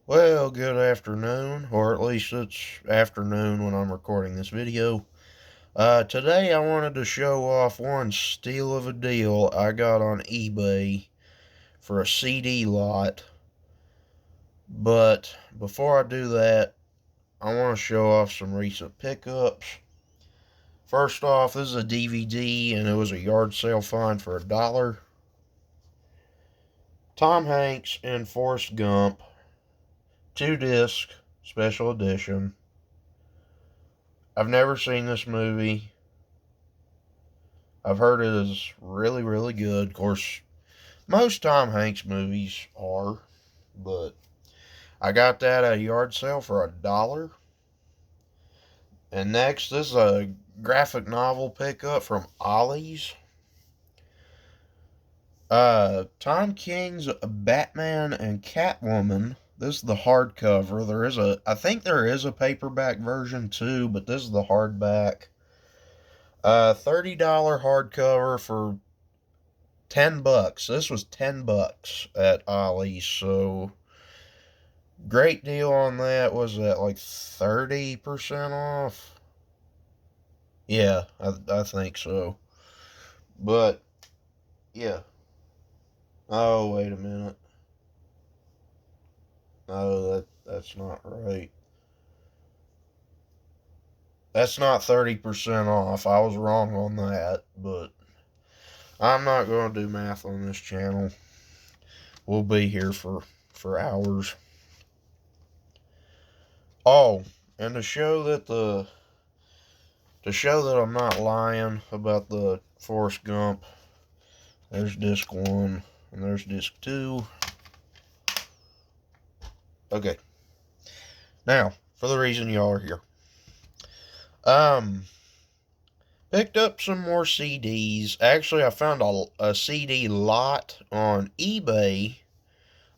Well, good afternoon, or at least it's afternoon when I'm recording this video. Today I wanted to show off one steal of a deal I got on eBay for a CD lot. But before I do that, I want to show off some recent pickups. First off, this is a DVD and it was a yard sale find for $1. Tom Hanks and Forrest Gump, 2 disc, special edition. I've never seen this movie. I've heard it is really, really good. Of course, most Tom Hanks movies are, but I got that at a yard sale for $1. And next, this is a graphic novel pickup from Ollie's. Tom King's Batman and Catwoman. This is the hardcover. I think there is a paperback version too, but this is the hardback. $30 hardcover for $10. This was $10 at Ollie's, so great deal on that. Was that like 30% off? Yeah, I think so. But yeah. Oh, wait a minute. No, that's not right. That's not 30% off. I was wrong on that, but I'm not going to do math on this channel. We'll be here for hours. Oh, and to show that I'm not lying about the Forrest Gump, there's disc 1 and there's disc 2. Okay. Now, for the reason y'all are here. Um, Picked up some more CDs. Actually, I found a CD lot on eBay.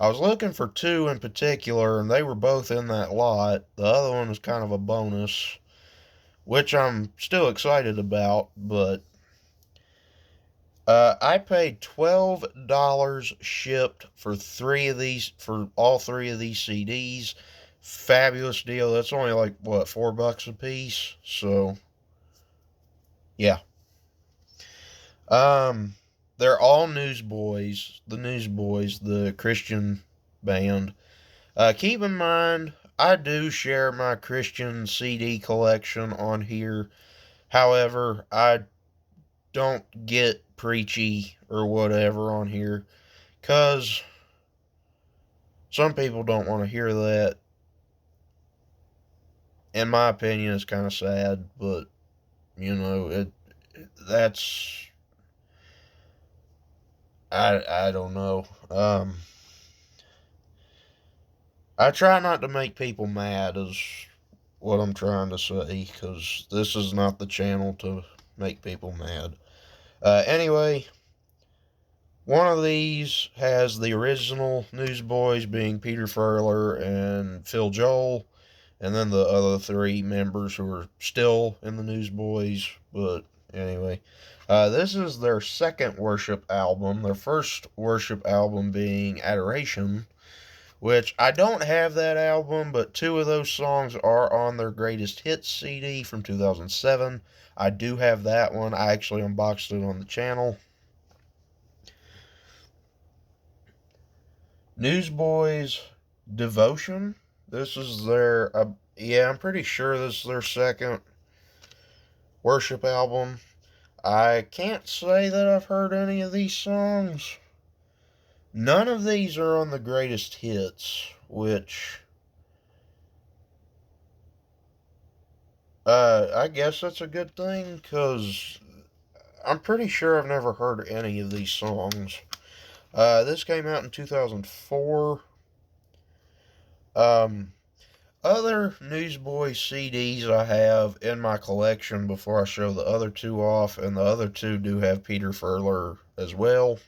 I was looking for 2 in particular, and they were both in that lot. The other one was kind of a bonus, which I'm still excited about, but I paid $12 shipped for all 3 of these CDs. Fabulous deal. That's only like what, $4 a piece. So yeah. Um, they're all Newsboys. The Newsboys, the Christian band. Keep in mind, I do share my Christian CD collection on here. However, I don't get preachy or whatever on here, because some people don't want to hear that. In my opinion, it's kind of sad, but that's, I don't know. I try not to make people mad, is what I'm trying to say, because this is not the channel to make people mad. Anyway, one of these has the original Newsboys being Peter Furler and Phil Joel, and then the other 3 members who are still in the Newsboys. But anyway, this is their second worship album. Their first worship album being Adoration, which I don't have that album, but 2 of those songs are on their greatest hits CD from 2007. I do have that one. I actually unboxed it on the channel. Newsboys Devotion. This is their, yeah, I'm pretty sure this is their second worship album. I can't say that I've heard any of these songs. None of these are on the greatest hits, which, I guess that's a good thing, because I'm pretty sure I've never heard any of these songs. This came out in 2004. Other Newsboys CDs I have in my collection before I show the other 2 off, and the other 2 do have Peter Furler as well.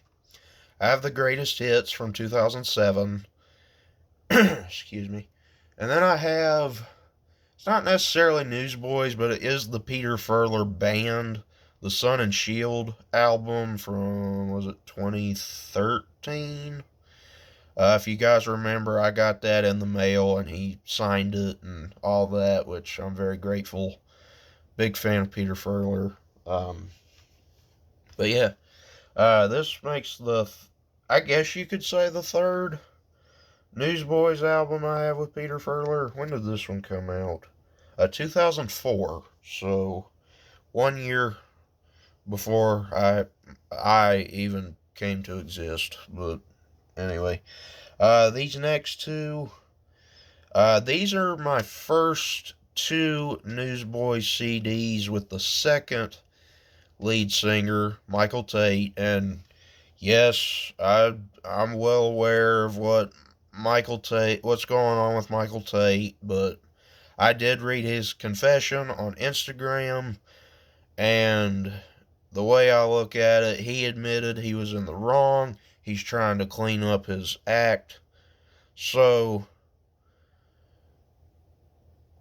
I have the greatest hits from 2007. Excuse me. And then I have, it's not necessarily Newsboys, but it is the Peter Furler Band, the Sun and Shield album from, was it 2013? If you guys remember, I got that in the mail and he signed it and all that, which I'm very grateful. Big fan of Peter Furler. But yeah, this makes I guess you could say, the third Newsboys album I have with Peter Furler. When did this one come out? 2004. So 1 year before I even came to exist. But anyway, these next two, these are my first two Newsboys CDs with the second lead singer, Michael Tate. And yes, I'm well aware of what's going on with Michael Tate, but I did read his confession on Instagram, and the way I look at it, he admitted he was in the wrong. He's trying to clean up his act. So,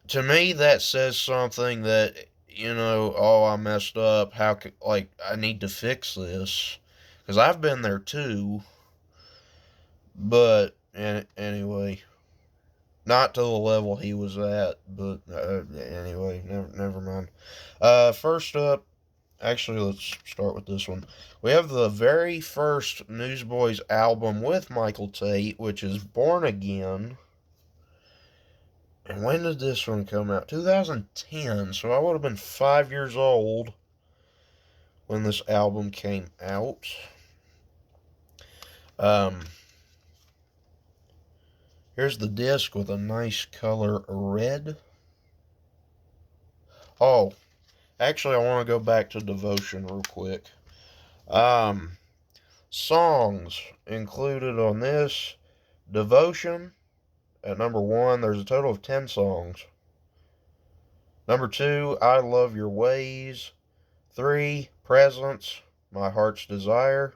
to me, that says something that, oh, I messed up. I need to fix this. Because I've been there too. But, anyway, not to the level he was at. But, anyway, never mind. First up, actually, let's start with this one. We have the very first Newsboys album with Michael Tate, which is Born Again. And when did this one come out? 2010. So I would have been 5 years old when this album came out. Here's the disc with a nice color red. Oh, actually, I want to go back to Devotion real quick. Songs included on this: Devotion at number 1. There's a total of 10 songs. Number 2, I Love Your Ways. 3, Presence, My Heart's Desire.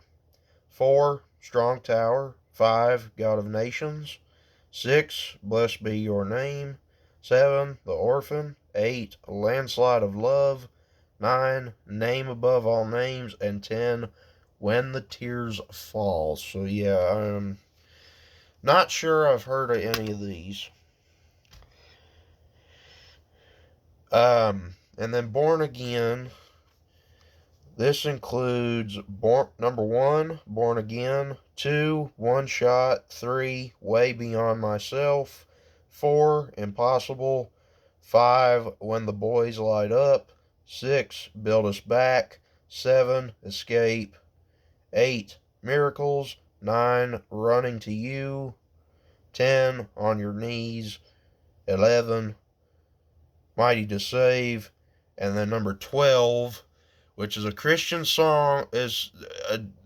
4, Strong Tower. 5, God of Nations. 6, Blessed Be Your Name. 7, The Orphan. 8, A Landslide of Love. 9, Name Above All Names. And 10, When the Tears Fall. So yeah, I'm not sure I've heard of any of these. And then Born Again. This includes number 1, Born Again. 2, One Shot. 3, Way Beyond Myself. 4, Impossible. 5, When the Boys Light Up. 6, Build Us Back. 7, Escape. 8, Miracles. 9, Running to You. 10, On Your Knees. 11, Mighty to Save. And then number 12, which is a Christian song, is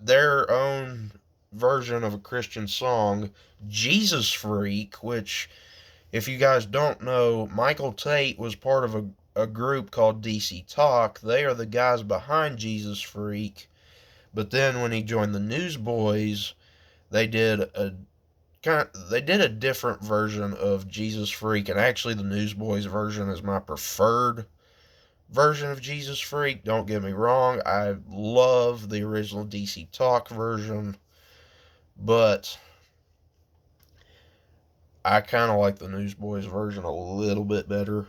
their own version of a Christian song, Jesus Freak, which, if you guys don't know, Michael Tate was part of a group called DC Talk. They are the guys behind Jesus Freak. But then when he joined the Newsboys, they did a different version of Jesus Freak, and actually the Newsboys version is my preferred version of Jesus Freak. Don't get me wrong, I love the original DC Talk version, but I kind of like the Newsboys version a little bit better.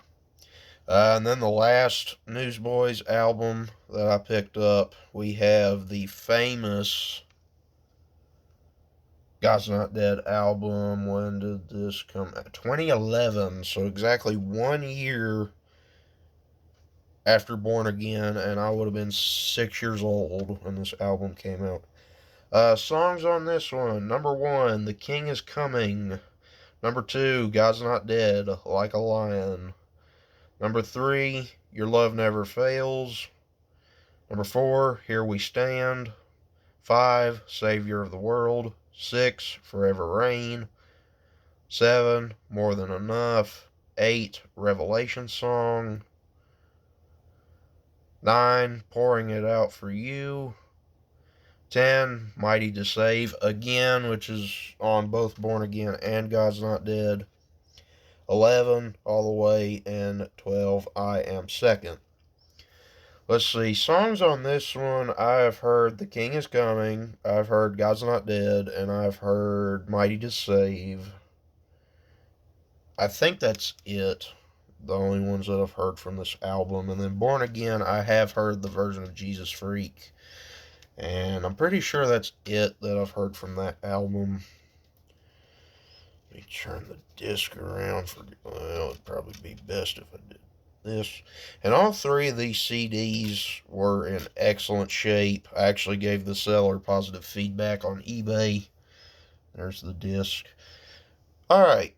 And then the last Newsboys album that I picked up, we have the famous God's Not Dead album. When did this come out? 2011, so exactly 1 year after Born Again, and I would have been 6 years old when this album came out. Songs on this one: number 1, The King Is Coming. Number 2, God's Not Dead, Like a Lion. Number 3, Your Love Never Fails. Number 4, Here We Stand. 5, Savior of the World. 6, Forever Rain. 7, More Than Enough. 8, Revelation Song. 9, Pouring It Out for You. 10, Mighty to Save, again, which is on both Born Again and God's Not Dead. 11, All the Way. And 12, I Am Second. Let's see. Songs on this one, I have heard The King is Coming, I've heard God's Not Dead, and I've heard Mighty to Save. I think that's it. The only ones that I've heard from this album. And then Born Again, I have heard the version of Jesus Freak. And I'm pretty sure that's it that I've heard from that album. Let me turn the disc around for. Well, it'd probably be best if I did this. And all three of these CDs were in excellent shape. I actually gave the seller positive feedback on eBay. There's the disc. Alright,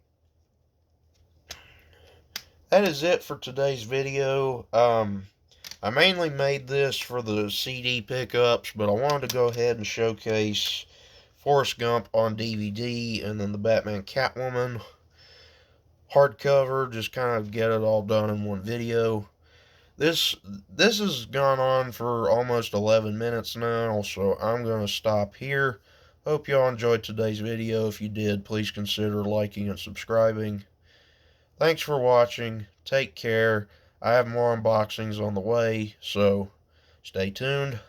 that is it for today's video. I mainly made this for the CD pickups, but I wanted to go ahead and showcase Forrest Gump on DVD and then the Batman Catwoman hardcover, just kind of get it all done in one video. This has gone on for almost 11 minutes now, so I'm going to stop here. Hope y'all enjoyed today's video. If you did, please consider liking and subscribing. Thanks for watching. Take care. I have more unboxings on the way, so stay tuned.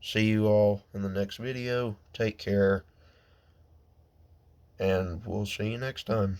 See you all in the next video. Take care, and we'll see you next time.